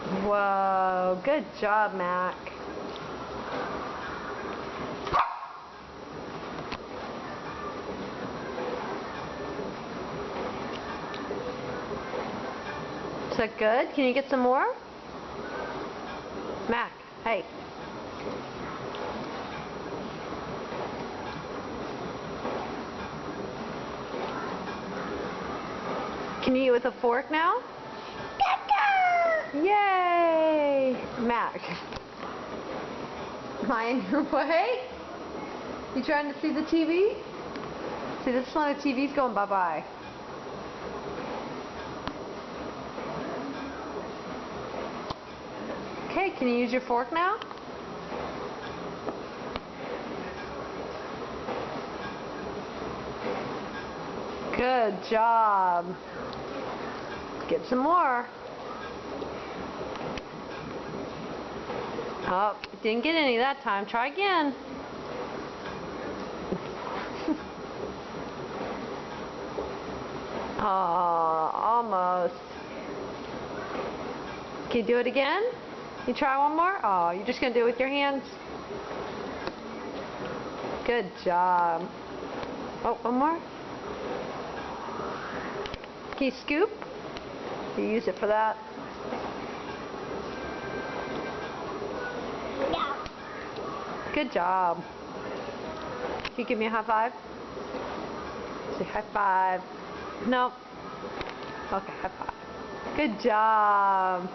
Whoa, good job, Mac. Is that good? Can you get some more? Mac, hey. Can you eat with a fork now? Yay! Mac. Am I in your way? You trying to see the TV? See, this one, the TV's going bye-bye. Okay, can you use your fork now? Good job. Get some more. Oh, didn't get any that time. Try again. Oh, almost. Can you do it again? You try one more? Oh, you're just going to do it with your hands? Good job. Oh, one more. Can you scoop? You use it for that? Yeah. Good job. Can you give me a high five? Say high five. No. Okay, high five. Good job.